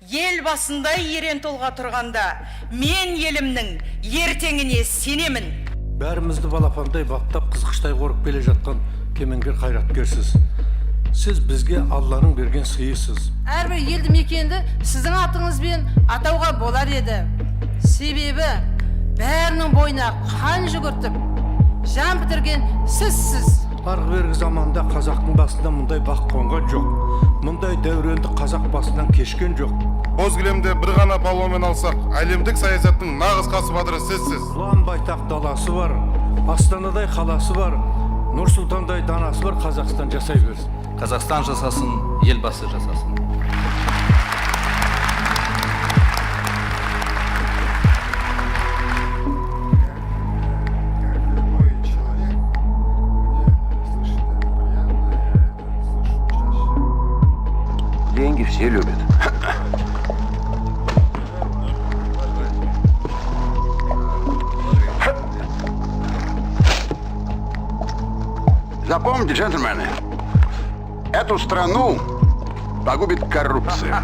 ел басындай ерен толға тұрғанда, мен елімнің ертеңіне сенемін. Бәрімізді балапандай баптап қызғыштай қорып келе жатқан кемеңгер қайраткерсіз. Сіз бізге Алланың берген сыйысыз. Әрбір елді мекенді сіздің атыңызбен атауға болар еді. Себебі бәрінің бойына қан жүгіртіп, жан бітірген сізсіз. Арғы бергі заманда қазақтың басында мұндай бақ қонған жоқ. Мұндай дәуренді қазақ басынан кешкен жоқ. Боз кілемде бір ғана палуанмен алсақ, әлемдік саясаттың нағыз қасы батыры сізсіз. Ұлан байтақ даласы бар, Астанадай қаласы бар, Нұр-Сұлтандай данасы бар. Қазақстан жасай берсін. Қазақстан жасасын, елбасы жасасын. Деньги все любят. Запомните, джентльмены, эту страну погубит коррупция.